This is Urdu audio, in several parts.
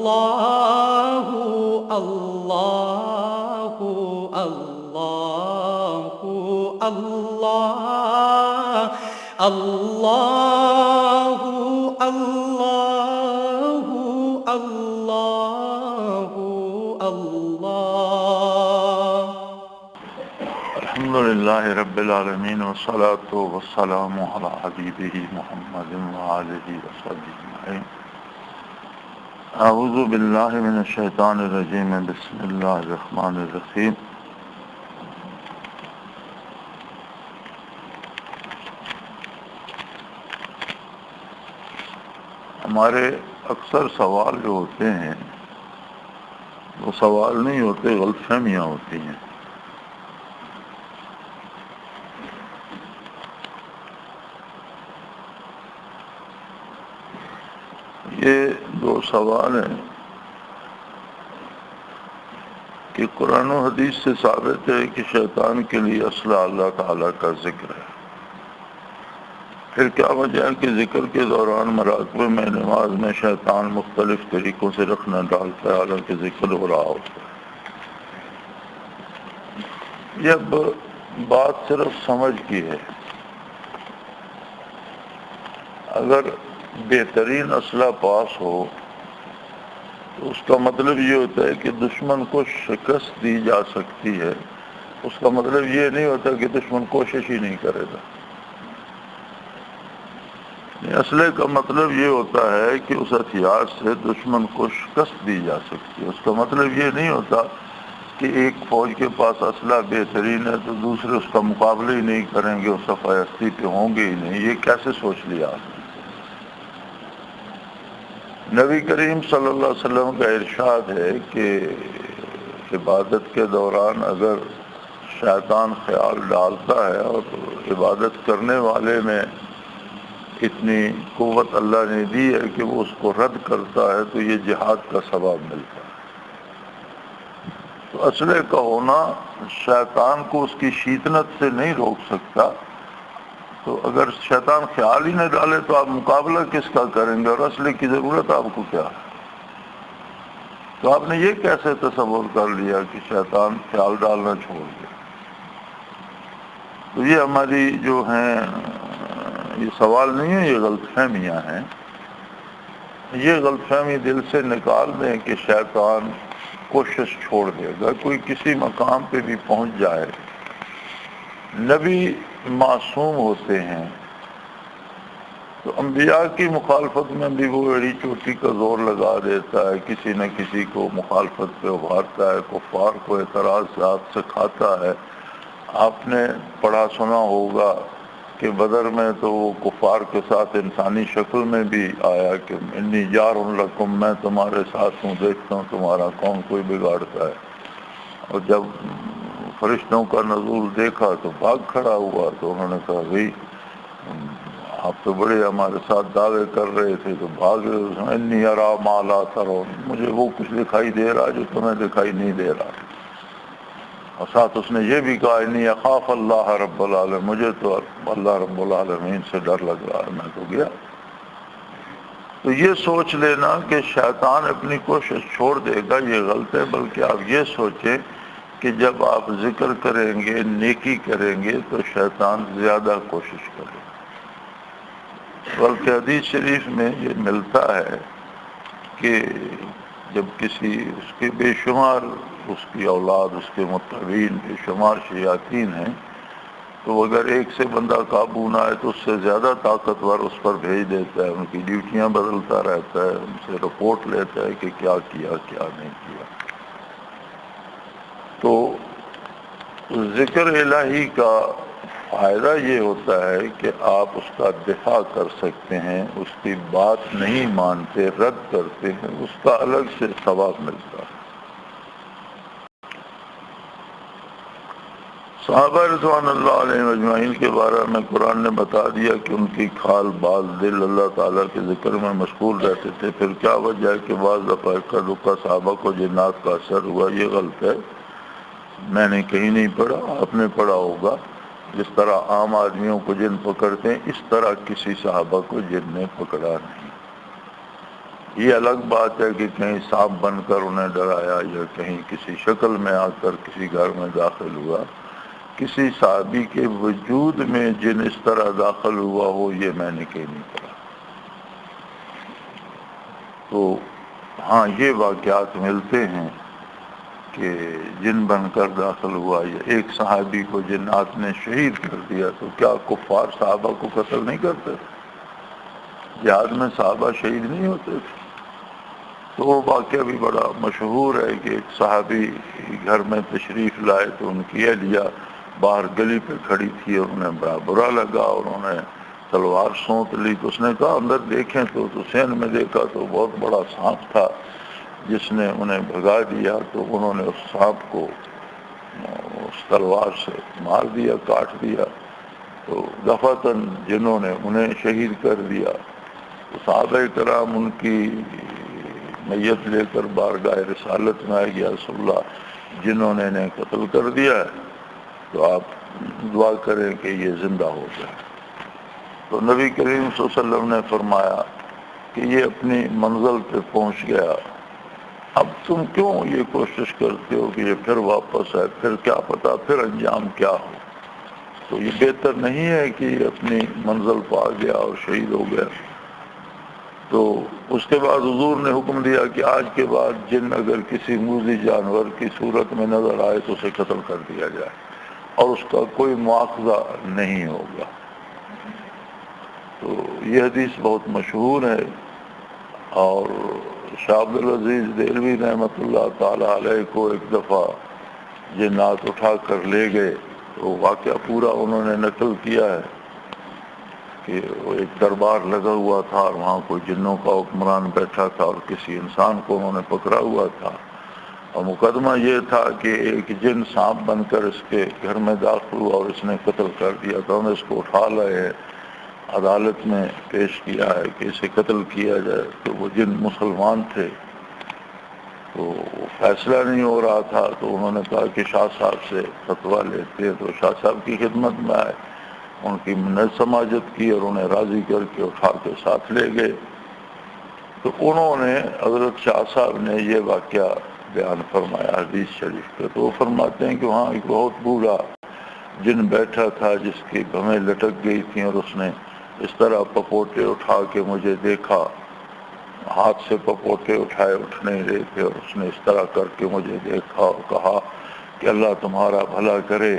اللہ اللہ اللہ اللہ اللہ اللہ اللہ الحمدللہ رب العالمین والصلاة والسلام علی حبیبہ محمد وآلہ وصحبہ اجمعین۔ اعوذ باللہ من الشیطان الرجیم، بسم اللہ الرحمن الرحیم۔ ہمارے اکثر سوال جو ہوتے ہیں وہ سوال نہیں ہوتے، غلط فہمیاں ہوتی ہیں۔ یہ دو سوال ہیں کہ قرآن و حدیث سے ثابت ہے کہ شیطان کے لیے اسلحہ اللہ تعالیٰ کا ذکر ہے، پھر کیا وجہ ہے کہ ذکر کے دوران مراقبے میں نماز میں شیطان مختلف طریقوں سے رکھنا ڈالتا ہے حالانکہ ذکر ہو رہا ہوتا ہے؟ یہ بات صرف سمجھ کی ہے۔ اگر بہترین اسلحہ پاس ہو تو اس کا مطلب یہ ہوتا ہے کہ دشمن کو شکست دی جا سکتی ہے، اس کا مطلب یہ نہیں ہوتا کہ دشمن کوشش ہی نہیں کرے گا۔ اسلحے کا مطلب یہ ہوتا ہے کہ اس ہتھیار سے دشمن کو شکست دی جا سکتی ہے، اس کا مطلب یہ نہیں ہوتا کہ ایک فوج کے پاس اسلحہ بہترین ہے تو دوسرے اس کا مقابلہ ہی نہیں کریں گے، اس صفحہ ہستی پہ ہوں گے ہی نہیں۔ یہ کیسے سوچ لیا آپ نے؟ نبی کریم صلی اللہ علیہ وسلم کا ارشاد ہے کہ عبادت کے دوران اگر شیطان خیال ڈالتا ہے اور عبادت کرنے والے میں اتنی قوت اللہ نے دی ہے کہ وہ اس کو رد کرتا ہے تو یہ جہاد کا ثواب ملتا ہے۔ تو اسلحے کا ہونا شیطان کو اس کی شیطنت سے نہیں روک سکتا، تو اگر شیطان خیال ہی نہ ڈالے تو آپ مقابلہ کس کا کریں گے، اور اسلحے کی ضرورت آپ کو کیا ہے؟ تو آپ نے یہ کیسے تصور کر لیا کہ شیطان خیال ڈالنا چھوڑ دے؟ تو یہ ہماری جو ہیں یہ سوال نہیں ہے، یہ غلط فہمیاں ہیں۔ یہ غلط فہمی دل سے نکال دیں کہ شیطان کوشش چھوڑ دے گا، کوئی کسی مقام پہ بھی پہنچ جائے۔ نبی معصوم ہوتے ہیں تو انبیاء کی مخالفت میں بھی وہ ایڑی چوٹی کا زور لگا دیتا ہے، کسی نہ کسی کو مخالفت پہ ابھارتا ہے، کفار کو اعتراضات سکھاتا ہے۔ آپ نے پڑھا سنا ہوگا کہ بدر میں تو وہ کفار کے ساتھ انسانی شکل میں بھی آیا کہ انی جار لکم، میں تمہارے ساتھ ہوں، دیکھتا ہوں تمہارا کون کوئی بگاڑتا ہے۔ اور جب فرشتوں کا نزول دیکھا تو بھاگ کھڑا ہوا، تو انہوں نے کہا بھئی آپ تو بڑے ہمارے ساتھ دعوے کر رہے تھے تو بھاگ رہے، انی ارا ما لا ترون، مجھے وہ کچھ دکھائی دے رہا جو تمہیں دکھائی نہیں دے رہا۔ اور ساتھ اس نے یہ بھی کہا انی اخاف اللہ رب العالمین، مجھے تو اللہ رب العالمین سے ڈر لگ رہا ہے، میں تو گیا۔ تو یہ سوچ لینا کہ شیطان اپنی کوشش چھوڑ دے گا یہ غلط ہے، بلکہ آپ یہ سوچیں کہ جب آپ ذکر کریں گے، نیکی کریں گے تو شیطان زیادہ کوشش کرے گا۔ بلکہ حدیث شریف میں یہ ملتا ہے کہ جب کسی اس کے بے شمار اس کی اولاد، اس کے متبعین بے شمار شیاطین ہیں، تو اگر ایک سے بندہ قابو نہ آئے تو اس سے زیادہ طاقتور اس پر بھیج دیتا ہے، ان کی ڈیوٹیاں بدلتا رہتا ہے، ان سے رپورٹ لیتا ہے کہ کیا کیا کیا نہیں کیا۔ تو ذکر الہی کا فائدہ یہ ہوتا ہے کہ آپ اس کا دفاع کر سکتے ہیں، اس کی بات نہیں مانتے، رد کرتے ہیں، اس کا الگ سے ثواب ملتا ہے۔ صحابہ رضوان اللہ علیہ اجمعین کے بارے میں قرآن نے بتا دیا کہ ان کی کھال باز دل اللہ تعالیٰ کے ذکر میں مشغول رہتے تھے، پھر کیا وجہ ہے کہ بعض دفعہ اکا دکا صحابہ کو جنات کا اثر ہوا؟ یہ غلط ہے، میں نے کہیں نہیں پڑھا، آپ نے پڑھا ہوگا۔ جس طرح عام آدمیوں کو جن پکڑتے ہیں اس طرح کسی صحابہ کو جن نے پکڑا نہیں۔ یہ الگ بات ہے کہ کہیں سانپ بن کر انہیں ڈرایا یا کہیں کسی شکل میں آ کر کسی گھر میں داخل ہوا، کسی صحابی کے وجود میں جن اس طرح داخل ہوا ہو یہ میں نے کہیں نہیں پڑھا۔ تو ہاں یہ واقعات ملتے ہیں کہ جن بن کر داخل ہوا، یا ایک صحابی کو جنات نے شہید کر دیا، تو کیا کفار صحابہ کو قتل نہیں کرتے؟ جہاد میں صحابہ شہید نہیں ہوتے تھے؟ تو وہ واقعہ بھی بڑا مشہور ہے کہ ایک صحابی گھر میں تشریف لائے تو ان کی اہلیہ باہر گلی پہ کھڑی تھی اور انہیں بڑا برا لگا اور انہوں نے تلوار سونت لی، تو اس نے کہا اندر دیکھیں تو حسین میں دیکھا تو بہت بڑا سانپ تھا جس نے انہیں بھگا دیا، تو انہوں نے اس سانپ کو اس تلوار سے مار دیا، کاٹ دیا، تو دفعتاً جنہوں نے انہیں شہید کر دیا۔ تو صحابہ کرام ان کی میت لے کر بارگاہ رسالت میں آئے، یا رسول اللہ جنہوں نے انہیں قتل کر دیا ہے تو آپ دعا کریں کہ یہ زندہ ہو جائے۔ تو نبی کریم صلی اللہ علیہ وسلم نے فرمایا کہ یہ اپنی منزل پہ پہنچ گیا، اب تم کیوں یہ کوشش کرتے ہو کہ یہ پھر واپس آئے، پھر کیا پتا پھر انجام کیا ہو؟ تو یہ بہتر نہیں ہے کہ یہ اپنی منزل پہ آ گیا اور شہید ہو گیا۔ تو اس کے بعد حضور نے حکم دیا کہ آج کے بعد جن اگر کسی موذی جانور کی صورت میں نظر آئے تو اسے قتل کر دیا جائے اور اس کا کوئی مواخذہ نہیں ہوگا۔ تو یہ حدیث بہت مشہور ہے، اور شاہ عبدالعزیز دہلوی رحمۃ اللہ تعالی علیہ کو ایک دفعہ جنات اٹھا کر لے گئے، تو واقعہ پورا انہوں نے نقل کیا ہے کہ وہ ایک دربار لگا ہوا تھا اور وہاں کوئی جنوں کا حکمران بیٹھا تھا اور کسی انسان کو انہوں نے پکڑا ہوا تھا، اور مقدمہ یہ تھا کہ ایک جن سانپ بن کر اس کے گھر میں داخل ہوا اور اس نے قتل کر دیا، تو ہم اس کو اٹھا لائے ہیں، عدالت میں پیش کیا ہے کہ اسے قتل کیا جائے۔ تو وہ جن مسلمان تھے، تو فیصلہ نہیں ہو رہا تھا، تو انہوں نے کہا کہ شاہ صاحب سے فتویٰ لیتے ہیں، تو شاہ صاحب کی خدمت میں آئے، ان کی منت سماجت کی اور انہیں راضی کر کے اٹھا کے ساتھ لے گئے۔ تو انہوں نے حضرت شاہ صاحب نے یہ واقعہ بیان فرمایا حدیث شریف پہ، تو وہ فرماتے ہیں کہ وہاں ایک بہت بوڑھا جن بیٹھا تھا جس کی بھویں لٹک گئی تھیں، اور اس نے اس طرح پپوٹے اٹھا کے مجھے دیکھا، ہاتھ سے پپوٹے اٹھائے اٹھ نہیں رہے تھے، اور اس نے اس طرح کر کے مجھے دیکھا اور کہا کہ اللہ تمہارا بھلا کرے،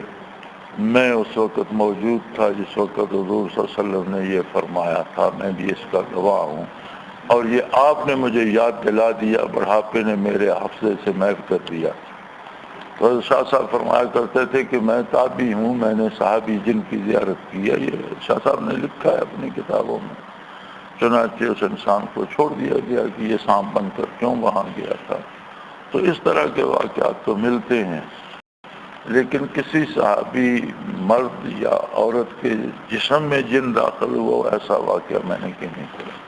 میں اس وقت موجود تھا جس وقت حضور صلی اللہ علیہ وسلم نے یہ فرمایا تھا، میں بھی اس کا گواہ ہوں، اور یہ آپ نے مجھے یاد دلا دیا، بڑھاپے نے میرے حافظے سے محو کر دیا۔ تو حضرت شاہ صاحب فرمایا کرتے تھے کہ میں تابعی ہوں، میں نے صحابی جن کی زیارت کی ہے، یہ شاہ صاحب نے لکھا ہے اپنی کتابوں میں۔ چنانچہ اس انسان کو چھوڑ دیا گیا کہ یہ سانپ بن کر کیوں وہاں گیا تھا۔ تو اس طرح کے واقعات تو ملتے ہیں، لیکن کسی صحابی مرد یا عورت کے جسم میں جن داخل ہوا ایسا واقعہ میں نے کہیں نہیں پڑھا۔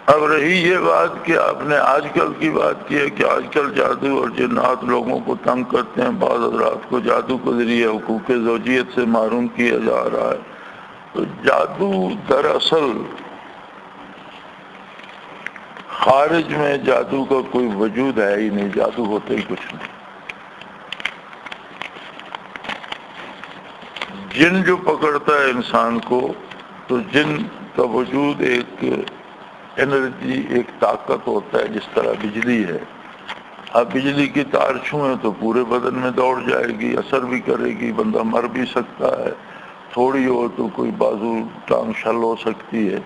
اب رہی یہ بات کہ آپ نے آج کل کی بات کی ہے کہ آج کل جادو اور جنات لوگوں کو تنگ کرتے ہیں، بعض حضرات کو جادو کے ذریعے حقوق زوجیت سے محروم کیا جا رہا ہے۔ تو جادو دراصل خارج میں جادو کا کوئی وجود ہے ہی نہیں، جادو ہوتا ہی کچھ نہیں۔ جن جو پکڑتا ہے انسان کو، تو جن کا وجود ایک انرجی، ایک طاقت ہوتا ہے، جس طرح بجلی ہے۔ اب بجلی کی تار چھوئیں تو پورے بدن میں دوڑ جائے گی، اثر بھی کرے گی، بندہ مر بھی سکتا ہے، تھوڑی ہو تو کوئی بازو ٹانگ شل ہو سکتی ہے۔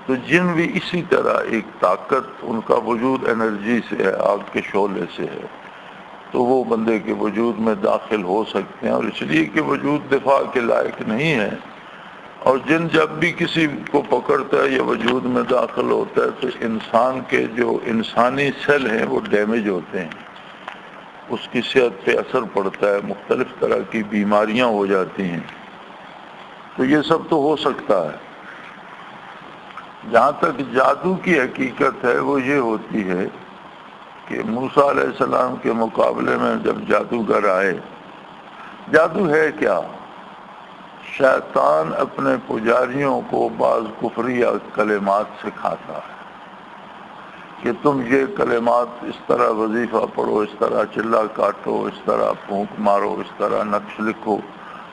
تو جن بھی اسی طرح ایک طاقت، ان کا وجود انرجی سے ہے، آگ کے شعلے سے ہے، تو وہ بندے کے وجود میں داخل ہو سکتے ہیں، اور اس لیے کہ وجود دفاع کے لائق نہیں ہے۔ اور جن جب بھی کسی کو پکڑتا ہے یا وجود میں داخل ہوتا ہے تو انسان کے جو انسانی سیل ہیں وہ ڈیمیج ہوتے ہیں، اس کی صحت پہ اثر پڑتا ہے، مختلف طرح کی بیماریاں ہو جاتی ہیں۔ تو یہ سب تو ہو سکتا ہے۔ جہاں تک جادو کی حقیقت ہے وہ یہ ہوتی ہے کہ موسیٰ علیہ السلام کے مقابلے میں جب جادوگر آئے، جادو ہے کیا؟ شیطان اپنے پجاریوں کو بعض کفریہ کلمات سکھاتا ہے کہ تم یہ کلمات اس طرح وظیفہ پڑھو، اس طرح چلا کاٹو، اس طرح پھونک مارو، اس طرح نقش لکھو،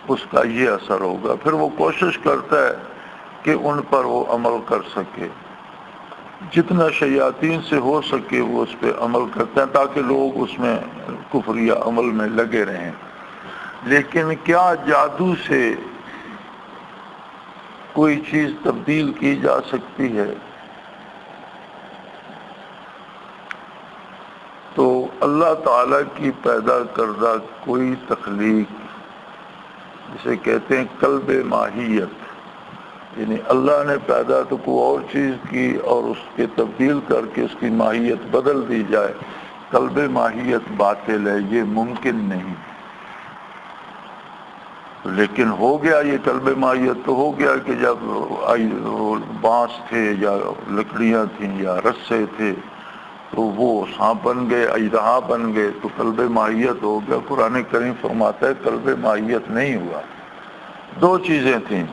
اس کا یہ اثر ہوگا۔ پھر وہ کوشش کرتا ہے کہ ان پر وہ عمل کر سکے، جتنا شیاطین سے ہو سکے وہ اس پہ عمل کرتے ہیں تاکہ لوگ اس میں کفریہ عمل میں لگے رہیں۔ لیکن کیا جادو سے کوئی چیز تبدیل کی جا سکتی ہے؟ تو اللہ تعالیٰ کی پیدا کردہ کوئی تخلیق، جسے کہتے ہیں قلب ماہیت، یعنی اللہ نے پیدا تو کوئی اور چیز کی اور اس کے تبدیل کر کے اس کی ماہیت بدل دی جائے، قلب ماہیت باطل ہے، یہ ممکن نہیں۔ لیکن ہو گیا یہ قلب ماہیت، تو ہو گیا کہ جب بانس تھے یا لکڑیاں تھیں یا رسے تھے تو وہ سانپ بن گئے، اژدہا بن گئے، تو قلب ماہیت ہو گیا۔ قرآن کریم فرماتا ہے قلب ماہیت نہیں ہوا، دو چیزیں تھیں۔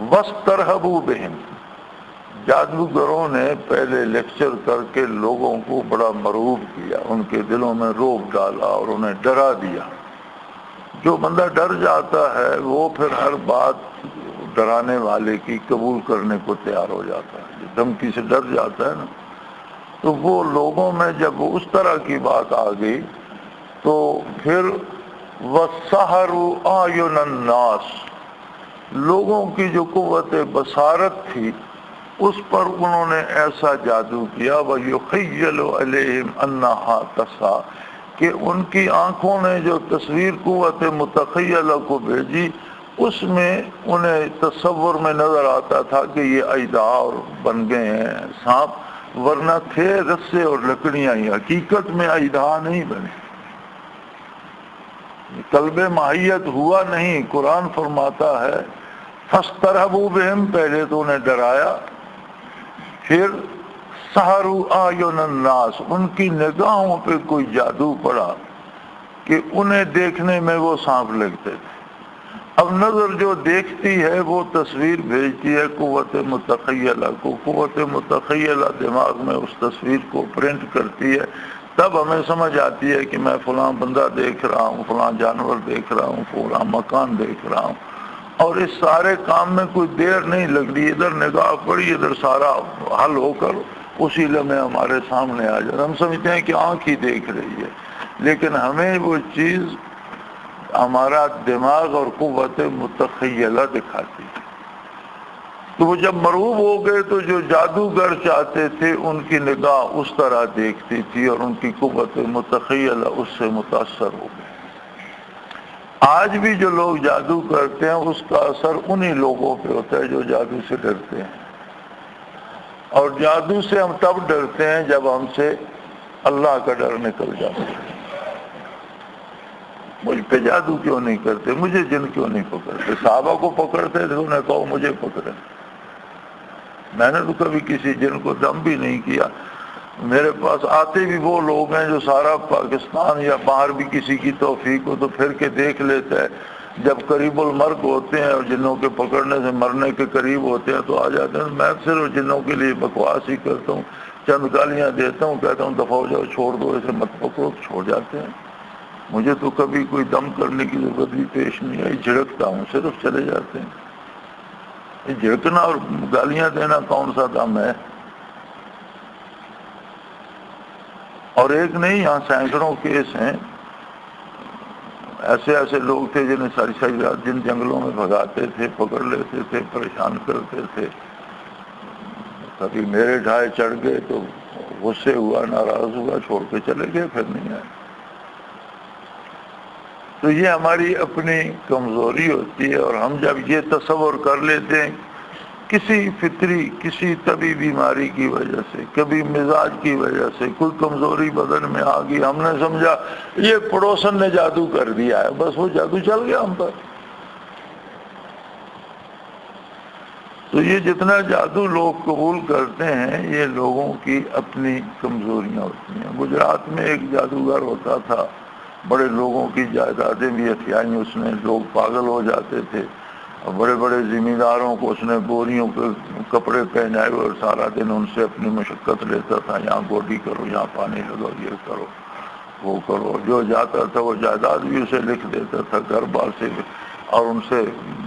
وَاسْتَرْهَبُوا بِهِمْ، جادوگروں نے پہلے لیکچر کر کے لوگوں کو بڑا مرعوب کیا، ان کے دلوں میں رعب ڈالا اور انہیں ڈرا دیا۔ جو بندہ ڈر جاتا ہے وہ پھر ہر بات ڈرانے والے کی قبول کرنے کو تیار ہو جاتا ہے، جو دھمکی سے ڈر جاتا ہے نا، تو وہ لوگوں میں جب وہ اس طرح کی بات آ گئی تو پھر وَسَحَرُوا أَعْيُنَ النَّاسِ، لوگوں کی جو قوت بصارت تھی اس پر انہوں نے ایسا جادو کیا، وَيُخَيَّلُ عَلَيْهِمْ أَنَّهَا تَسْعَىٰ، کہ ان کی آنکھوں نے جو تصویر قوت متخیلہ کو بھیجی اس میں انہیں تصور میں نظر آتا تھا کہ یہ اژدہا اور بن گئے ہیں سانپ، ورنہ تھے رسے اور لکڑیاں ہی، حقیقت میں اژدہا نہیں بنے، قلب ماہیت ہوا نہیں۔ قرآن فرماتا ہے فَاسْتَرْهَبُوا بِهِمْ، پہلے تو انہیں ڈرایا، پھر سَحَرُوا أَعْيُنَ النَّاسِ، ان کی نگاہوں پہ کوئی جادو پڑا کہ انہیں دیکھنے میں وہ سانپ لگتے تھے۔ اب نظر جو دیکھتی ہے وہ تصویر بھیجتی ہے قوت متخیلہ کو، قوت متخیلہ دماغ میں اس تصویر کو پرنٹ کرتی ہے، تب ہمیں سمجھ آتی ہے کہ میں فلاں بندہ دیکھ رہا ہوں، فلاں جانور دیکھ رہا ہوں، فلاں مکان دیکھ رہا ہوں، اور اس سارے کام میں کوئی دیر نہیں لگ رہی، ادھر نگاہ پڑی ادھر سارا حل ہو کر اسی لمحے ہمارے سامنے آ جاتا۔ ہم سمجھتے ہیں کہ آنکھ ہی دیکھ رہی ہے، لیکن ہمیں وہ چیز ہمارا دماغ اور قوت متخیلہ دکھاتی ہے۔ تو وہ جب مرعوب ہو گئے تو جو جادوگر چاہتے تھے ان کی نگاہ اس طرح دیکھتی تھی اور ان کی قوت متخیلہ اس سے متاثر ہو گئی۔ آج بھی جو لوگ جادو کرتے ہیں اس کا اثر انہی لوگوں پہ ہوتا ہے جو جادو سے ڈرتے ہیں، اور جادو سے ہم تب ڈرتے ہیں جب ہم سے اللہ کا ڈر نکل جاتا ہے۔ مجھ پہ جادو کیوں نہیں کرتے، مجھے جن کیوں نہیں پکڑتے؟ صحابہ کو پکڑتے تھے، انہیں کہو مجھے پکڑے، میں نے تو کبھی کسی جن کو دم بھی نہیں کیا۔ میرے پاس آتے بھی وہ لوگ ہیں جو سارا پاکستان یا باہر بھی کسی کی توفیق ہو تو پھر کے دیکھ لیتا ہے، جب قریب المرگ ہوتے ہیں اور جنوں کے پکڑنے سے مرنے کے قریب ہوتے ہیں تو آ جاتے ہیں۔ میں صرف جنوں کے لیے بکواس ہی کرتا ہوں، چند گالیاں دیتا ہوں، کہتا ہوں دفعہ ہو جاؤ، چھوڑ دو، اسے مت پکڑو، چھوڑ جاتے ہیں۔ مجھے تو کبھی کوئی دم کرنے کی ضرورت بھی پیش نہیں آئی، جھڑکتا ہوں صرف، چلے جاتے ہیں۔ یہ جھڑکنا اور گالیاں دینا کون سا دم ہے؟ اور ایک نہیں، یہاں سینکڑوں کیس ہیں، ایسے لوگ تھے جنہیں ساری ساری رات جن جنگلوں میں بھگاتے تھے، پکڑ لیتے تھے، پریشان کرتے تھے، کبھی میرے ڈھائے چڑھ گئے تو غصے ہوا، ناراض ہوا، چھوڑ کے چلے گئے، پھر نہیں آئے۔ تو یہ ہماری اپنی کمزوری ہوتی ہے، اور ہم جب یہ تصور کر لیتے ہیں کسی فطری، کسی طبی بیماری کی وجہ سے، کبھی مزاج کی وجہ سے کوئی کمزوری بدن میں آ گئی، ہم نے سمجھا یہ پڑوسن نے جادو کر دیا ہے، بس وہ جادو چل گیا ہم پر۔ تو یہ جتنا جادو لوگ قبول کرتے ہیں یہ لوگوں کی اپنی کمزوریاں ہوتی ہیں۔ گجرات میں ایک جادوگر ہوتا تھا، بڑے لوگوں کی جائیدادیں بھی ہتھیائیں اس نے، لوگ پاگل ہو جاتے تھے۔ بڑے بڑے زمینداروں کو اس نے بوریوں کے کپڑے پہنائے اور سارا دن ان سے اپنی مشقت لیتا تھا، یہاں گوڈی کرو، یہاں پانی لگاؤ، یہ کرو وہ کرو. جو جاتا تھا وہ جائیداد بھی اسے لکھ دیتا تھا، گھر بار سے، اور ان سے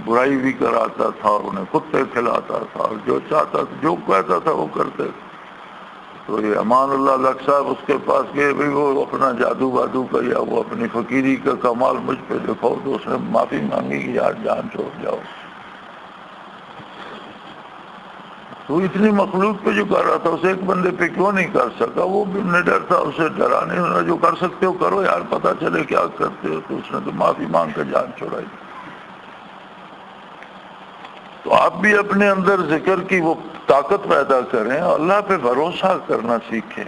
برائی بھی کراتا تھا اور انہیں کتے کھلاتا تھا، اور جو چاہتا تھا جو کہتا تھا وہ کرتے تھے. تو یہ امان اللہ لک صاحب اس کے پاس گئے، بھائی وہ اپنا جادو بادو کا یا وہ اپنی فقیری کا کمال مجھ پہ دکھاؤ. تو اس نے معافی مانگی کہ یار جان چھوڑ جاؤ. تو اتنی مخلوق پہ جو کر رہا تھا اسے ایک بندے پہ کیوں نہیں کر سکا؟ وہ بھی نڈر تھا، اسے ڈرا نہیں. انہوں نے جو کر سکتے ہو کرو یار، پتہ چلے کیا کرتے ہو. تو اس نے تو معافی مانگ کر جان چھوڑائی. تو آپ بھی اپنے اندر ذکر کی وہ طاقت پیدا کریں، اللہ پہ بھروسہ کرنا سیکھیں.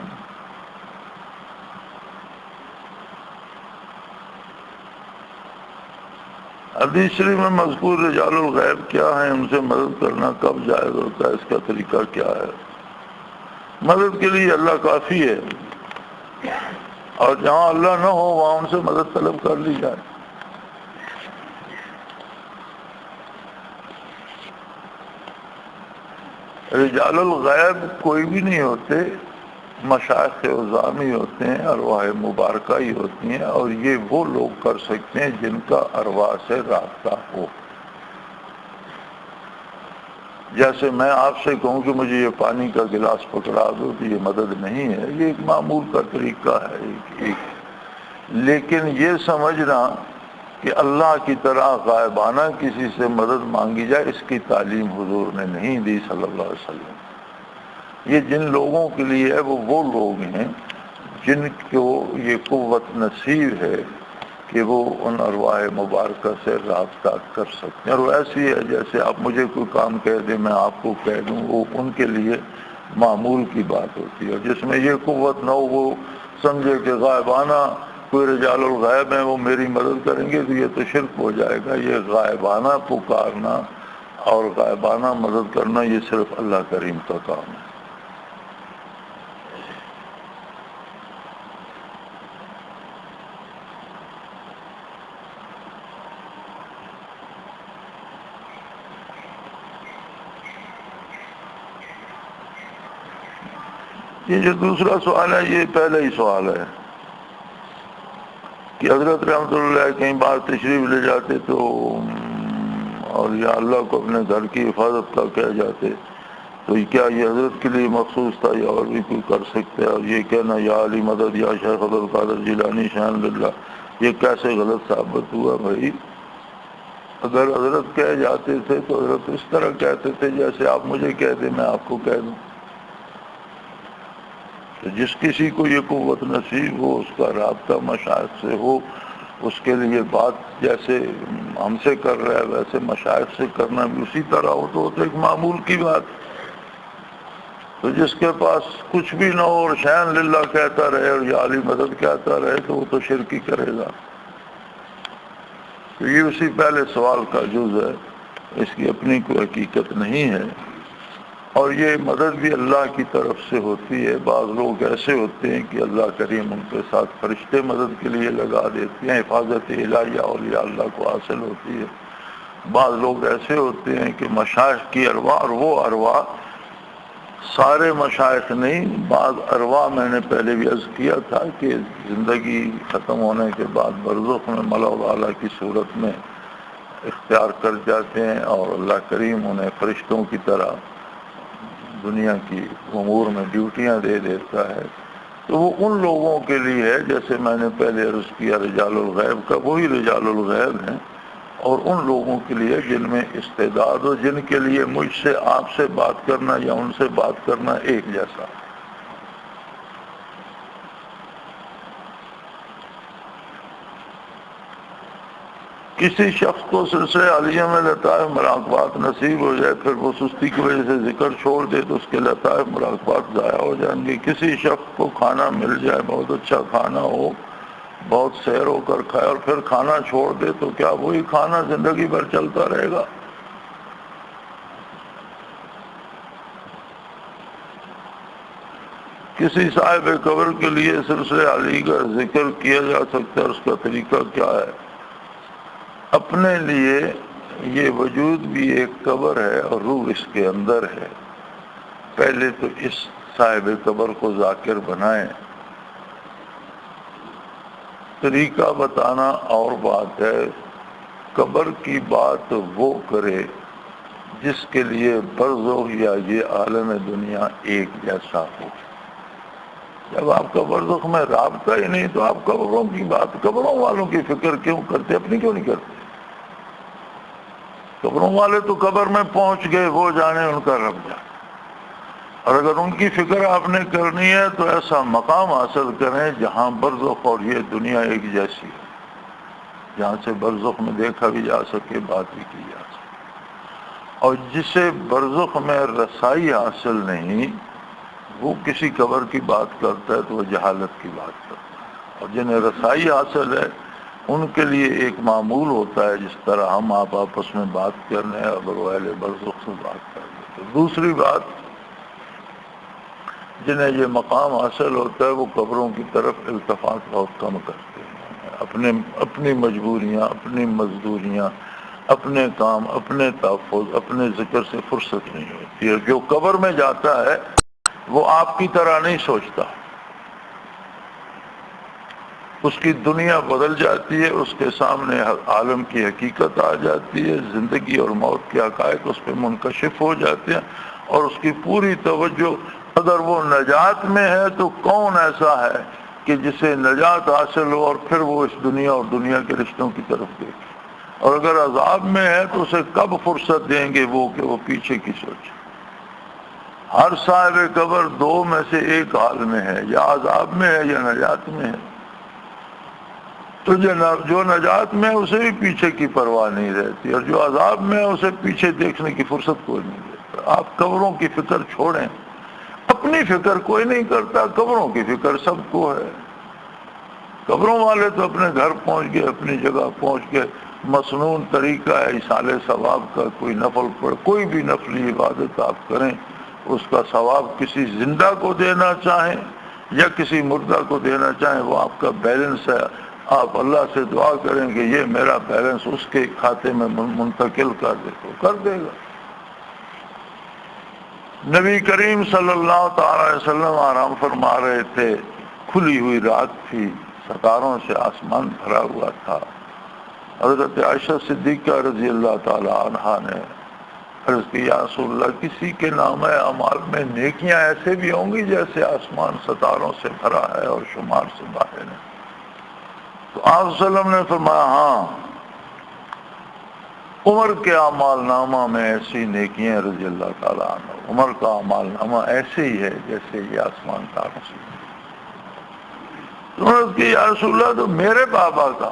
حدیث شریف میں مذکور رجال الغیب کیا ہیں، ان سے مدد کرنا کب جائز ہوتا ہے، اس کا طریقہ کیا ہے؟ مدد کے لیے اللہ کافی ہے، اور جہاں اللہ نہ ہو وہاں ان سے مدد طلب کر لی جائے. رجال الغیب کوئی بھی نہیں ہوتے، مشائخ عظام ہی ہوتے ہیں، ارواح مبارکہ ہی ہوتی ہیں، اور یہ وہ لوگ کر سکتے ہیں جن کا ارواح سے رابطہ ہو. جیسے میں آپ سے کہوں کہ مجھے یہ پانی کا گلاس پکڑا دو، تو یہ مدد نہیں ہے، یہ ایک معمول کا طریقہ ہے. لیکن یہ سمجھنا کہ اللہ کی طرح غائبانہ کسی سے مدد مانگی جائے، اس کی تعلیم حضور نے نہیں دی صلی اللہ علیہ وسلم. یہ جن لوگوں کے لیے ہے وہ لوگ ہیں جن کو یہ قوت نصیب ہے کہ وہ ان ارواح مبارکہ سے رابطہ کر سکتے ہیں. اور وہ ایسی ہے جیسے آپ مجھے کوئی کام کہہ دیں، میں آپ کو کہہ دوں، وہ ان کے لیے معمول کی بات ہوتی ہے. اور جس میں یہ قوت نہ ہو، وہ سمجھے کہ غائبانہ کوئی رجال الغیب ہیں وہ میری مدد کریں گے، تو یہ تو شرک ہو جائے گا. یہ غائبانہ پکارنا اور غائبانہ مدد کرنا یہ صرف اللہ کریم کا کام ہے. یہ جو دوسرا سوال ہے یہ پہلا ہی سوال ہے کہ حضرت رحمۃ اللہ کہیں باہر تشریف لے جاتے تو اور یا اللہ کو اپنے گھر کی حفاظت کا کہہ جاتے، تو کیا یہ حضرت کے لیے مخصوص تھا یا اور بھی کوئی کر سکتے ہیں؟ اور یہ کہنا یا علی مدد یا شیخ عبد القادر جیلانی شان اللہ، یہ کیسے غلط ثابت ہوا؟ بھائی اگر حضرت کہہ جاتے تھے تو حضرت اس طرح کہتے تھے جیسے آپ مجھے کہہ دیں میں آپ کو کہہ دوں. تو جس کسی کو یہ قوت نصیب ہو، اس کا رابطہ مشائخ سے ہو، اس کے لیے بات جیسے ہم سے کر رہا ہے ویسے مشائخ سے کرنا بھی اسی طرح ہو، تو ایک معمول کی بات. تو جس کے پاس کچھ بھی نہ ہو اور شین للہ کہتا رہے اور یا علی مدد کہتا رہے تو وہ تو شرک ہی کرے گا. تو یہ اسی پہلے سوال کا جز ہے، اس کی اپنی کوئی حقیقت نہیں ہے. اور یہ مدد بھی اللہ کی طرف سے ہوتی ہے. بعض لوگ ایسے ہوتے ہیں کہ اللہ کریم ان کے ساتھ فرشتے مدد کے لیے لگا دیتے ہیں، حفاظت الہیہ اولیاء اللہ کو حاصل ہوتی ہے. بعض لوگ ایسے ہوتے ہیں کہ مشائخ کی ارواح، اور وہ ارواح سارے مشائخ نہیں، بعض ارواح میں نے پہلے بھی عرض کیا تھا کہ زندگی ختم ہونے کے بعد برزخ میں ملأ اعلیٰ کی صورت میں اختیار کر جاتے ہیں، اور اللہ کریم انہیں فرشتوں کی طرح دنیا کی امور میں ڈیوٹیاں دے دیتا ہے. تو وہ ان لوگوں کے لیے ہے جیسے میں نے پہلے عرض کیا رجال الغیب کا، وہی رجال الغیب ہیں. اور ان لوگوں کے لیے جن میں استعداد ہو، جن کے لیے مجھ سے آپ سے بات کرنا یا ان سے بات کرنا ایک جیسا. کسی شخص کو سلسلہ عالیہ میں لطائف مراقبات نصیب ہو جائے، پھر وہ سستی کی وجہ سے ذکر چھوڑ دے تو اس کے لطائف مراقبات ضائع ہو جائیں گے. کسی شخص کو کھانا مل جائے، بہت اچھا کھانا ہو، بہت سیر ہو کر کھائے، اور پھر کھانا چھوڑ دے تو کیا وہی کھانا زندگی بھر چلتا رہے گا؟ کسی صاحب قبر کے لیے سلسلہ علی کا ذکر کیا جا سکتا ہے، اس کا طریقہ کیا ہے؟ اپنے لیے یہ وجود بھی ایک قبر ہے اور روح اس کے اندر ہے، پہلے تو اس صاحب قبر کو ذاکر بنائیں۔ طریقہ بتانا اور بات ہے، قبر کی بات وہ کرے جس کے لیے برزخ یا یہ عالم دنیا ایک جیسا ہو۔ جب آپ کا برزخ میں رابطہ ہی نہیں تو آپ قبروں کی بات، قبروں والوں کی فکر کیوں کرتے، اپنی کیوں نہیں کرتے؟ قبروں والے تو قبر میں پہنچ گئے، وہ جانے ان کا رب جانے۔ اور اگر ان کی فکر آپ نے کرنی ہے تو ایسا مقام حاصل کریں جہاں برزخ اور یہ دنیا ایک جیسی ہے، جہاں سے برزخ میں دیکھا بھی جا سکے، بات بھی کی جا سکے۔ اور جسے برزخ میں رسائی حاصل نہیں، وہ کسی قبر کی بات کرتا ہے تو وہ جہالت کی بات کرتا ہے۔ اور جنہیں رسائی حاصل ہے ان کے لیے ایک معمول ہوتا ہے، جس طرح ہم آپ آپس میں بات کر رہے ہیں، اگر وہ اہل برزخ سے بات کر رہے ہیں تو۔ دوسری بات، جنہیں یہ مقام حاصل ہوتا ہے وہ قبروں کی طرف التفات بہت کم کرتے ہیں، اپنی مجبوریاں، اپنی مزدوریاں، اپنے کام، اپنے تحفظ، اپنے ذکر سے فرصت نہیں ہوتی ہے۔ جو قبر میں جاتا ہے وہ آپ کی طرح نہیں سوچتا، اس کی دنیا بدل جاتی ہے، اس کے سامنے عالم کی حقیقت آ جاتی ہے، زندگی اور موت کے حقائق اس پہ منکشف ہو جاتے ہیں، اور اس کی پوری توجہ، اگر وہ نجات میں ہے تو کون ایسا ہے کہ جسے نجات حاصل ہو اور پھر وہ اس دنیا اور دنیا کے رشتوں کی طرف دیکھے، اور اگر عذاب میں ہے تو اسے کب فرصت دیں گے وہ کہ وہ پیچھے کی سوچے۔ ہر صاحب قبر دو میں سے ایک حال میں ہے، یا عذاب میں ہے یا نجات میں ہے۔ تو جو نجات میں ہے اسے بھی پیچھے کی پرواہ نہیں رہتی، اور جو عذاب میں ہے اسے پیچھے دیکھنے کی فرصت کوئی نہیں دیتا۔ آپ قبروں کی فکر چھوڑیں، اپنی فکر کوئی نہیں کرتا، قبروں کی فکر سب کو ہے۔ قبروں والے تو اپنے گھر پہنچ گئے، اپنی جگہ پہنچ گئے، مسنون طریقہ ہے ایصال ثواب کا، کوئی نفل پڑھ، کوئی بھی نفلی عبادت آپ کریں، اس کا ثواب کسی زندہ کو دینا چاہیں یا کسی مردہ کو دینا چاہیں، وہ آپ کا بیلنس ہے۔ آپ اللہ سے دعا کریں کہ یہ میرا بیلنس اس کے کھاتے میں منتقل کر دے تو کر دے گا۔ نبی کریم صلی اللہ تعالی علیہ وسلم آرام فرما رہے تھے، کھلی ہوئی رات تھی، ستاروں سے آسمان بھرا ہوا تھا۔ حضرت عائشہ صدیقہ رضی اللہ تعالی عنہا نے عرض کی، یا رسول اللہ، کسی کے نامہ اعمال میں نیکیاں ایسے بھی ہوں گی جیسے آسمان ستاروں سے بھرا ہے اور شمار سے باہر ہے؟ تو آپ صلی اللہ علیہ وسلم نے فرمایا، ہاں، عمر کے اعمال نامہ میں ایسی نیکیاں رضی اللہ تعالیٰ عنہ، عمر کا اعمال نامہ ایسے ہی ہے جیسے یہ آسمان تاروں سے۔ تو عرض کی، یا رسول اللہ، تو میرے بابا کا؟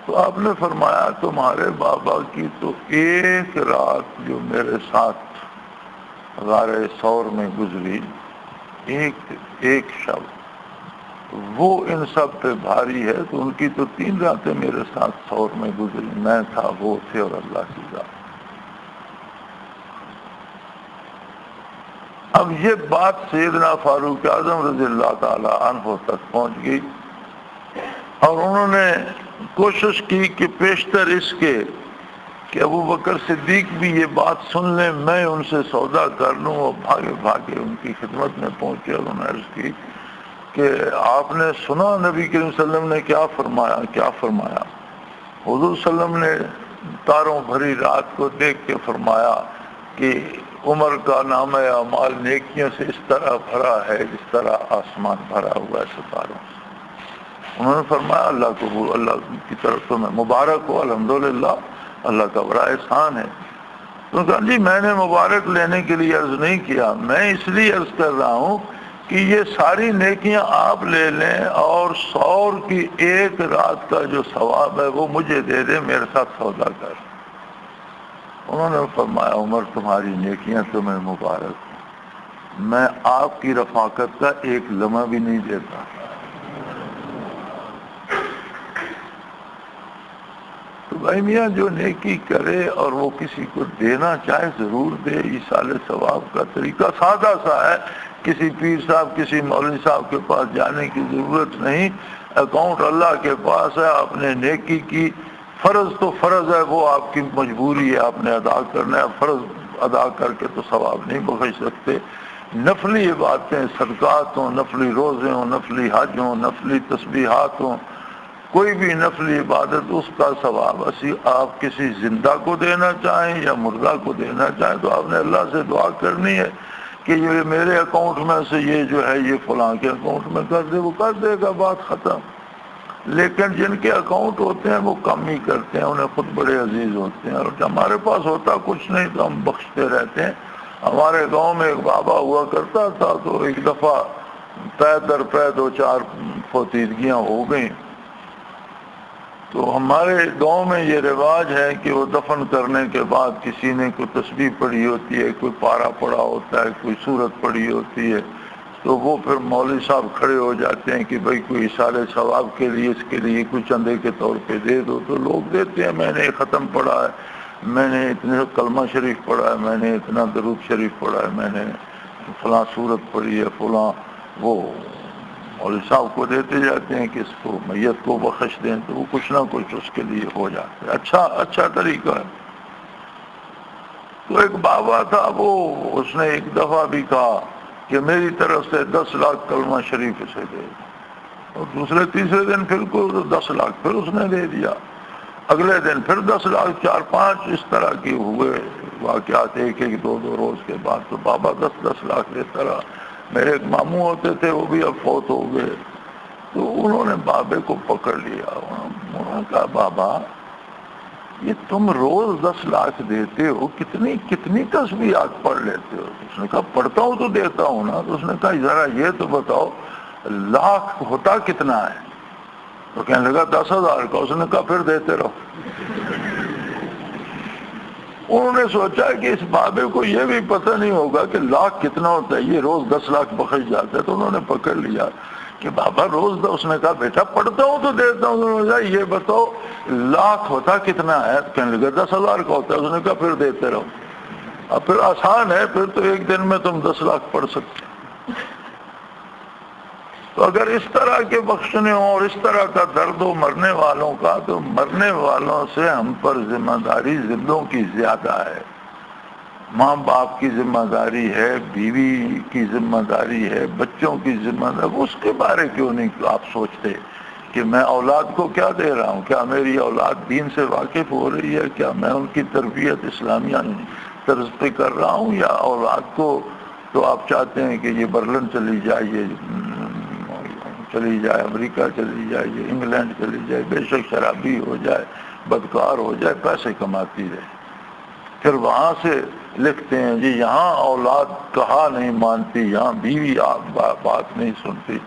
تو آپ نے فرمایا، تمہارے بابا کی تو ایک رات جو میرے ساتھ غار ثور میں گزری، ایک شب، وہ ان سب پہ بھاری ہے، تو ان کی تو 3 راتیں میرے ساتھ ثور میں گزری، میں تھا، وہ تھے، اور اللہ کی ذات۔ اب یہ بات سیدنا فاروق اعظم رضی اللہ تعالی عنہ تک پہنچ گئی، اور انہوں نے کوشش کی کہ پیشتر اس کے کہ ابو بکر صدیق بھی یہ بات سن لیں، میں ان سے سودا کر لوں، اور بھاگے بھاگے ان کی خدمت میں پہنچے، اور انہوں نے عرض کی کہ آپ نے سنا نبی کریم صلی اللہ علیہ وسلم نے کیا فرمایا؟ حضور صلی اللہ علیہ وسلم نے تاروں بھری رات کو دیکھ کے فرمایا کہ عمر کا نامہ اعمال نیکیوں سے اس طرح بھرا ہے جس طرح آسمان بھرا ہوا ہے ستاروں سے۔ انہوں نے فرمایا، اللہ قبول، اللہ کی طرف تو میں مبارک ہو، الحمدللہ، اللہ کا بڑا احسان ہے۔ تو کہا، جی میں نے مبارک لینے کے لیے عرض نہیں کیا، میں اس لیے عرض کر رہا ہوں کہ یہ ساری نیکیاں آپ لے لیں اور ثور کی ایک رات کا جو ثواب ہے وہ مجھے دے دیں، میرے ساتھ سودا کر۔ انہوں نے فرمایا، عمر تمہاری نیکیاں تمہیں مبارک ہوں، میں آپ کی رفاقت کا ایک لمحہ بھی نہیں دیتا۔ تو بھائی میاں، جو نیکی کرے اور وہ کسی کو دینا چاہے ضرور دے، ایصال ثواب کا طریقہ سادہ سا ہے، کسی پیر صاحب، کسی مولوی صاحب کے پاس جانے کی ضرورت نہیں، اکاؤنٹ اللہ کے پاس ہے، آپ نے نیکی کی، فرض تو فرض ہے، وہ آپ کی مجبوری ہے، آپ نے ادا کرنا ہے، فرض ادا کر کے تو ثواب نہیں بخش سکتے۔ نفلی عبادتیں، صدقات ہوں، نفلی روزے ہوں، نفلی حج ہوں، نفلی تسبیحات ہوں، کوئی بھی نفلی عبادت، اس کا ثواب آپ کسی زندہ کو دینا چاہیں یا مردہ کو دینا چاہیں تو آپ نے اللہ سے دعا کرنی ہے کہ یہ میرے اکاؤنٹ میں سے یہ جو ہے یہ فلاں کے اکاؤنٹ میں کر دے، وہ کر دے گا، بات ختم۔ لیکن جن کے اکاؤنٹ ہوتے ہیں وہ کم ہی کرتے ہیں، انہیں خود بڑے عزیز ہوتے ہیں، اور ہمارے پاس ہوتا کچھ نہیں تو ہم بخشتے رہتے ہیں۔ ہمارے گاؤں میں ایک بابا ہوا کرتا تھا، تو ایک دفعہ پے در پے 2-4 فوتیدگیاں ہو گئیں، تو ہمارے گاؤں میں یہ رواج ہے کہ وہ دفن کرنے کے بعد کسی نے کوئی تسبیح پڑھی ہوتی ہے، کوئی پارا پڑھا ہوتا ہے، کوئی سورت پڑھی ہوتی ہے، تو وہ پھر مولوی صاحب کھڑے ہو جاتے ہیں کہ بھئی کوئی اثارِ ثواب کے لیے اس کے لیے کوئی چندے کے طور پہ دے دو، تو لوگ دیتے ہیں۔ میں نے ختم پڑھا ہے، میں نے اتنے کلمہ شریف پڑھا ہے، میں نے اتنا درود شریف پڑھا ہے، میں نے فلاں سورت پڑھی ہے، فلاں، وہ مولوی صاحب کو دیتے جاتے ہیں کہ اس کو میت کو بخش دیں، تو وہ کچھ نہ کچھ اس کے لیے ہو جاتا ہے۔ اچھا طریقہ ہے۔ تو ایک بابا تھا، وہ اس نے ایک دفعہ بھی کہا کہ میری طرف سے 10 لاکھ کلمہ شریف اسے دے، اور دوسرے تیسرے دن پھر کو 10 لاکھ پھر اس نے دے دیا، اگلے دن پھر 10 لاکھ، 4-5 اس طرح کے ہوئے واقعات، ایک 2 روز کے بعد تو بابا 10 لاکھ دیتا رہا۔ میرے ایک ماموں ہوتے تھے، وہ بھی اب فوت ہو گئے، تو انہوں نے بابے کو پکڑ لیا، انہوں نے کہا بابا یہ تم روز 10 لاکھ دیتے ہو، کتنی تسبیحات پڑھ لیتے ہو؟ اس نے کہا پڑھتا ہوں تو دیتا ہوں نا۔ تو اس نے کہا ذرا یہ تو بتاؤ لاکھ ہوتا کتنا ہے؟ تو کہنے لگا 10,000 کا۔ اس نے کہا پھر دیتے رہو۔ انہوں نے سوچا کہ اس بابے کو یہ بھی پتہ نہیں ہوگا کہ لاکھ کتنا ہوتا ہے، یہ روز 10 لاکھ بخش جاتا ہے، تو انہوں نے پکڑ لیا کہ بابا روز اس نے کہا بیٹا پڑھتا ہوں تو دیتا ہوں۔ انہوں نے کہا یہ بتاؤ لاکھ ہوتا کتنا ہے؟ کہنے لگا 10,000 کا ہوتا ہے۔ اس نے کہا پھر دیتے رہو۔ اب پھر آسان ہے، پھر تو ایک دن میں تم 10 لاکھ پڑھ سکتے۔ تو اگر اس طرح کے بخشنے ہوں اور اس طرح کا درد ہو مرنے والوں کا، تو مرنے والوں سے ہم پر ذمہ داری زندوں کی زیادہ ہے۔ ماں باپ کی ذمہ داری ہے، بیوی کی ذمہ داری ہے، بچوں کی ذمہ داری، اس کے بارے کیوں نہیں آپ سوچتے کہ میں اولاد کو کیا دے رہا ہوں؟ کیا میری اولاد دین سے واقف ہو رہی ہے؟ کیا میں ان کی تربیت اسلامیہ طرز پہ کر رہا ہوں؟ یا اولاد کو تو آپ چاہتے ہیں کہ یہ برلن چلی جائے، یہ چلی جائے، امریکہ چلی جائے، یہ انگلینڈ چلی جائے، بے شک شرابی ہو جائے، بدکار ہو جائے، پیسے کماتی رہے۔ پھر وہاں سے لکھتے ہیں جی یہاں اولاد کہا نہیں مانتی، یہاں بیوی بات نہیں سنتی،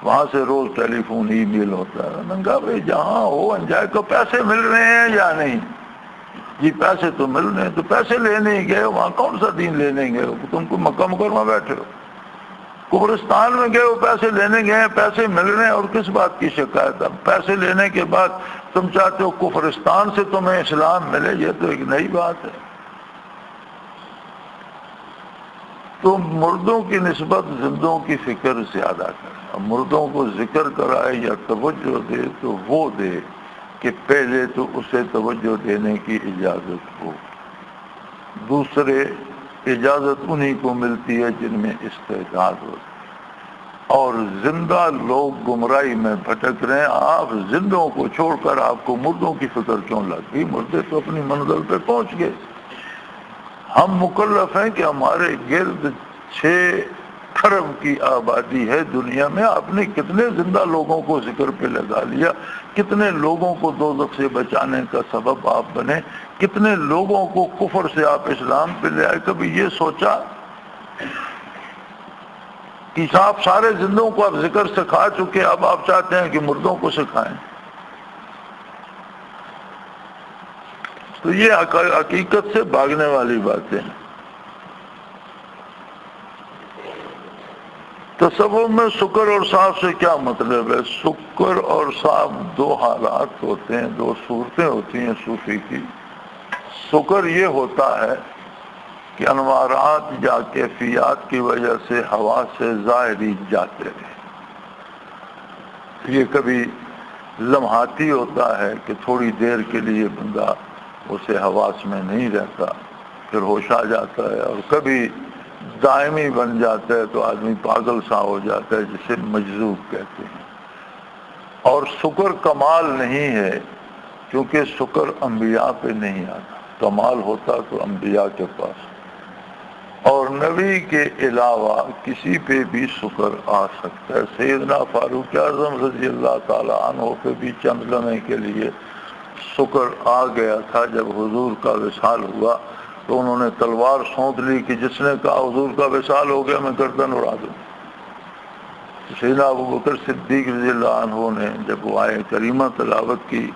وہاں سے روز ٹیلی فون ای میل ہوتا ہے۔ میں نے کہا بھائی جہاں ہو انجائے کو پیسے مل رہے ہیں یا نہیں؟ جی پیسے تو مل رہے ہیں، تو پیسے لینے ہی گئے، وہاں کون سا دین لینے گئے ہو؟ تم کو مکہ مکرمہ بیٹھے ہو، قبرستان میں گئے ہو، پیسے لینے گئے، پیسے مل رہے ہیں اور کس بات کی شکایت؟ اب پیسے لینے کے بعد تم چاہتے ہو کفرستان سے تمہیں اسلام ملے، یہ تو ایک نئی بات ہے۔ تو مردوں کی نسبت زندوں کی فکر زیادہ کرے، اب مردوں کو ذکر کرائے یا توجہ دے تو وہ دے کہ پہلے تو اسے توجہ دینے کی اجازت ہو، دوسرے اجازت انہی کو ملتی ہے جن میں استعداد ہو، اور زندہ لوگ گمراہی میں بھٹک رہے ہیں۔ آپ زندوں کو چھوڑ کر آپ کو مردوں کی فکر کیوں لگ گئی؟ مردے تو اپنی منزل پہ پہنچ گئے۔ ہم مکلف ہیں کہ ہمارے گرد 6 کھرب کی آبادی ہے دنیا میں، آپ نے کتنے زندہ لوگوں کو ذکر پہ لگا لیا، کتنے لوگوں کو دوزخ سے بچانے کا سبب آپ بنے، کتنے لوگوں کو کفر سے آپ اسلام پہ لے آئے۔ کبھی یہ سوچا کہ آپ سارے زندوں کو آپ ذکر سکھا چکے، اب آپ چاہتے ہیں کہ مردوں کو سکھائیں؟ تو یہ حقیقت سے بھاگنے والی باتیں ہیں۔ تصوف میں سکر اور صاف سے کیا مطلب ہے؟ سکر اور صاف 2 حالات ہوتے ہیں، 2 صورتیں ہوتی ہیں صوفی کی۔ سکر یہ ہوتا ہے کہ انوارات یا کیفیات کی وجہ سے ہوا سے ظاہری جاتے رہے، یہ کبھی لمحاتی ہوتا ہے کہ تھوڑی دیر کے لیے بندہ اسے حواس میں نہیں رہتا، پھر ہوش آ جاتا ہے، اور کبھی دائمی بن جاتا ہے تو آدمی پاگل سا ہو جاتا ہے، جسے مجذوب کہتے ہیں۔ اور شکر کمال نہیں ہے، کیونکہ شکر انبیاء پہ نہیں آتا، کمال ہوتا تو انبیاء کے پاس، اور نبی کے علاوہ کسی پہ بھی شکر آ سکتا ہے۔ سیدنا فاروق اعظم رضی اللہ تعالیٰ عنہ پہ بھی چند لمحے کے لیے شکر آ گیا تھا۔ جب حضور کا وصال ہوا تو انہوں نے تلوار سونت لی کہ جس نے کہا حضور کا وصال ہو گیا میں گردن اڑا دوں۔ سیدنا ابو بکر صدیق رضی اللہ عنہ نے جب وہ آئے کریمہ تلاوت کی،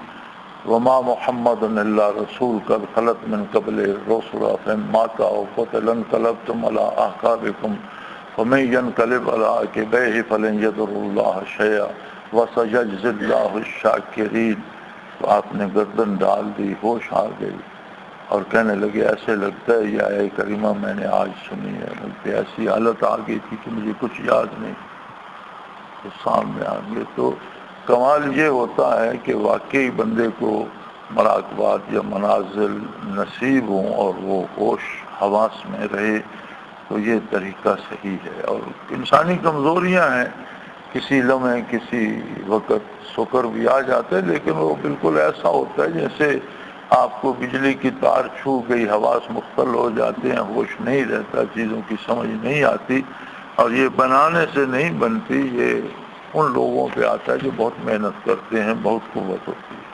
وما محمد الا رسول قد خلت من قبل الرسل فإن مات أو قتل انقلبتم على أعقابكم ومن ينقلب على عقبيه فلن يضر الله شيئا وسيجزي الله الشاكرين۔ تو آپ نے گردن ڈال دی، ہوش آ گئی اور کہنے لگے ایسے لگتا ہے یہ آیہ کریمہ میں نے آج سنی ہے، بلکہ ایسی حالت آ گئی تھی کہ مجھے کچھ یاد نہیں، تو سامنے آ گئے۔ تو کمال یہ ہوتا ہے کہ واقعی بندے کو مراقبات یا منازل نصیب ہوں اور وہ ہوش حواس میں رہے، تو یہ طریقہ صحیح ہے۔ اور انسانی کمزوریاں ہیں، کسی لمحے کسی وقت شکر بھی آ جاتا ہے، لیکن وہ بالکل ایسا ہوتا ہے جیسے آپ کو بجلی کی تار چھو گئی، حواس مختل ہو جاتے ہیں، ہوش نہیں رہتا، چیزوں کی سمجھ نہیں آتی، اور یہ بنانے سے نہیں بنتی، یہ ان لوگوں پہ آتا ہے جو بہت محنت کرتے ہیں، بہت قوت ہوتی ہے۔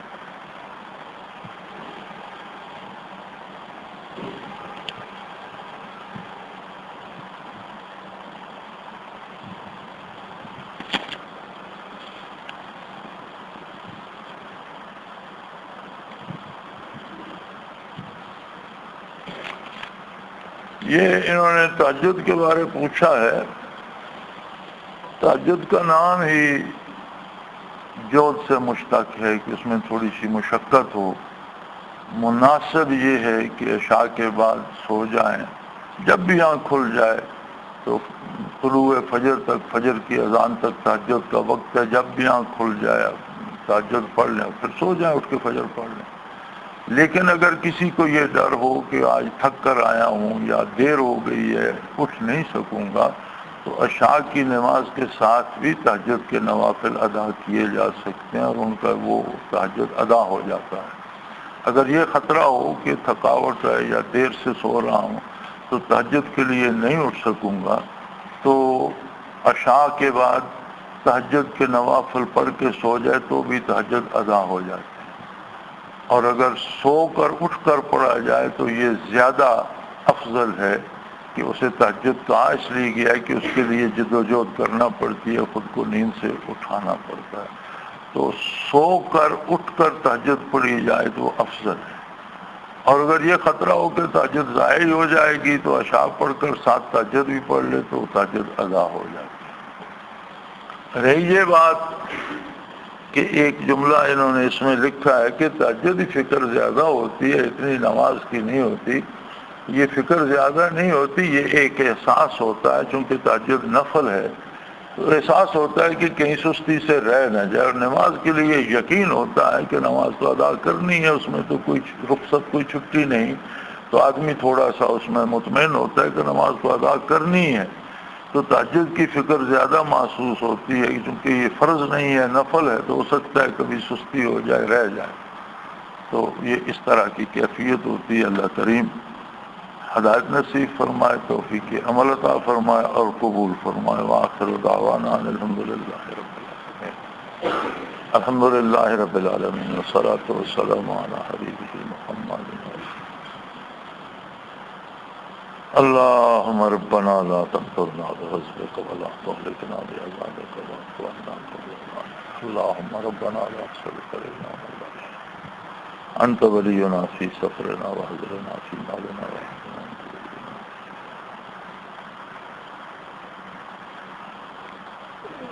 یہ انہوں نے تہجد کے بارے پوچھا ہے۔ تہجد کا نام ہی جود سے مشتق ہے کہ اس میں تھوڑی سی مشقت ہو۔ مناسب یہ ہے کہ عشاء کے بعد سو جائیں، جب بھی آنکھ کھل جائے تو طلوع فجر تک، فجر کی اذان تک تہجد کا وقت ہے، جب بھی آنکھ کھل جائے تہجد پڑھ لیں، پھر سو جائیں، اٹھ کے فجر پڑھ لیں۔ لیکن اگر کسی کو یہ ڈر ہو کہ آج تھک کر آیا ہوں یا دیر ہو گئی ہے اٹھ نہیں سکوں گا، تو عشاء کی نماز کے ساتھ بھی تہجد کے نوافل ادا کیے جا سکتے ہیں اور ان کا وہ تہجد ادا ہو جاتا ہے۔ اگر یہ خطرہ ہو کہ تھکاوٹ ہے یا دیر سے سو رہا ہوں تو تہجد کے لیے نہیں اٹھ سکوں گا، تو عشاء کے بعد تہجد کے نوافل پڑھ کے سو جائے تو بھی تہجد ادا ہو جاتی ہے۔ اور اگر سو کر اٹھ کر پڑھا جائے تو یہ زیادہ افضل ہے کہ اسے تہجد کہا اس لیے گیا ہے کہ اس کے لیے جد و جہد کرنا پڑتی ہے، خود کو نیند سے اٹھانا پڑتا ہے۔ تو سو کر اٹھ کر تہجد پڑھی جائے تو افضل ہے۔ اور اگر یہ خطرہ ہو کہ تہجد ضائع ہو جائے گی تو عشاء پڑھ کر ساتھ تہجد بھی پڑھ لے تو تہجد ادا ہو جاتی ہے۔ رہی یہ بات کہ ایک جملہ انہوں نے اس میں لکھا ہے کہ تہجد فکر زیادہ ہوتی ہے، اتنی نماز کی نہیں ہوتی۔ یہ فکر زیادہ نہیں ہوتی، یہ ایک احساس ہوتا ہے، چونکہ تہجد نفل ہے تو احساس ہوتا ہے کہ کہیں سستی سے رہ نہ جائے، اور نماز کے لیے یقین ہوتا ہے کہ نماز تو ادا کرنی ہے، اس میں تو کوئی رخصت کوئی چھٹی نہیں، تو آدمی تھوڑا سا اس میں مطمئن ہوتا ہے کہ نماز تو ادا کرنی ہے۔ تو تہجد کی فکر زیادہ محسوس ہوتی ہے، چونکہ یہ فرض نہیں ہے، نفل ہے، تو ہو سکتا ہے کبھی سستی ہو جائے، رہ جائے، تو یہ اس طرح کی کیفیت ہوتی ہے۔ اللہ کریم ہدایت نصیب فرمائے، توفیق عمل عطا فرمائے اور قبول فرمائے۔ وآخر دعوانا الحمدللہ رب العالمین، الحمدللہ رب العالمین، والصلاة والسلام علی حبیبہ محمد۔ اللهم ربنا لا تحضرنا بغضبك ولا تهلكنا بعذابك واعف عنا كل. اللهم ربنا لا تسلط علينا من لا يرحمنا. أنت ولينا في سفرنا وحضرنا في مالنا وحضرنا.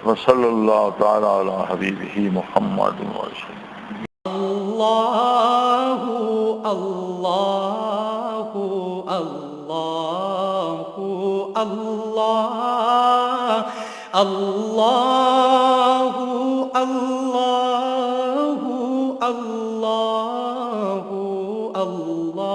وصلى الله تعالى على حبيبه محمد وسلم. الله الله الله الله الله الله اللہ اللہ۔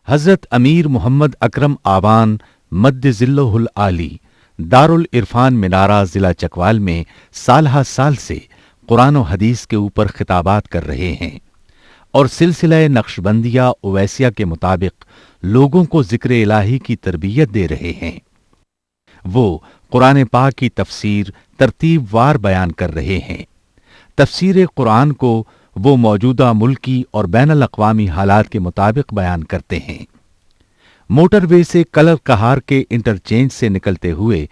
حضرت امیر محمد اکرم آوان مد ذلہ العالی دارالعرفان منارہ ضلع چکوال میں سالہ سال سے قرآن و حدیث کے اوپر خطابات کر رہے ہیں اور سلسلہ نقشبندیہ اویسیہ کے مطابق لوگوں کو ذکر الہی کی تربیت دے رہے ہیں۔ وہ قرآن پاک کی تفسیر ترتیب وار بیان کر رہے ہیں۔ تفسیر قرآن کو وہ موجودہ ملکی اور بین الاقوامی حالات کے مطابق بیان کرتے ہیں۔ موٹر وے سے کلر کہار کے انٹرچینج سے نکلتے ہوئے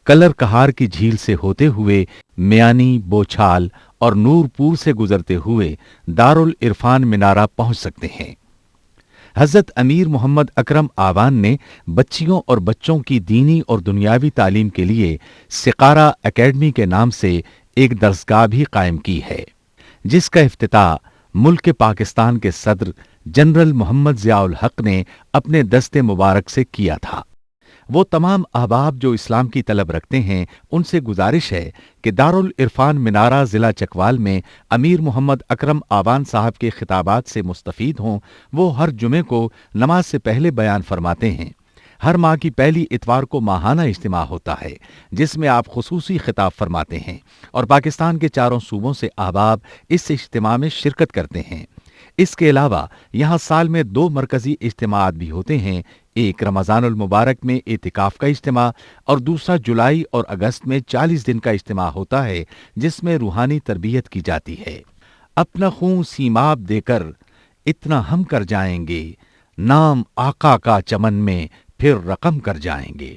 کلر کہار کی جھیل سے ہوتے ہوئے میانی، بوچھال اور نورپور سے گزرتے ہوئے دارالعرفان منارہ پہنچ سکتے ہیں۔ حضرت امیر محمد اکرم آوان نے بچیوں اور بچوں کی دینی اور دنیاوی تعلیم کے لیے سقارہ اکیڈمی کے نام سے ایک درسگاہ بھی قائم کی ہے، جس کا افتتاح ملک پاکستان کے صدر جنرل محمد ضیاء الحق نے اپنے دست مبارک سے کیا تھا۔ وہ تمام احباب جو اسلام کی طلب رکھتے ہیں ان سے گزارش ہے کہ دارالعرفان منارہ ضلع چکوال میں امیر محمد اکرم آوان صاحب کے خطابات سے مستفید ہوں۔ وہ ہر جمعے کو نماز سے پہلے بیان فرماتے ہیں۔ ہر ماہ کی پہلی اتوار کو ماہانہ اجتماع ہوتا ہے جس میں آپ خصوصی خطاب فرماتے ہیں اور پاکستان کے چاروں صوبوں سے احباب اس اجتماع میں شرکت کرتے ہیں۔ اس کے علاوہ یہاں سال میں 2 مرکزی اجتماعات بھی ہوتے ہیں، ایک رمضان المبارک میں اعتکاف کا اجتماع اور دوسرا جولائی اور اگست میں 40 دن کا اجتماع ہوتا ہے جس میں روحانی تربیت کی جاتی ہے۔ اپنا خون سیماب دے کر اتنا ہم کر جائیں گے، نام آقا کا چمن میں پھر رقم کر جائیں گے۔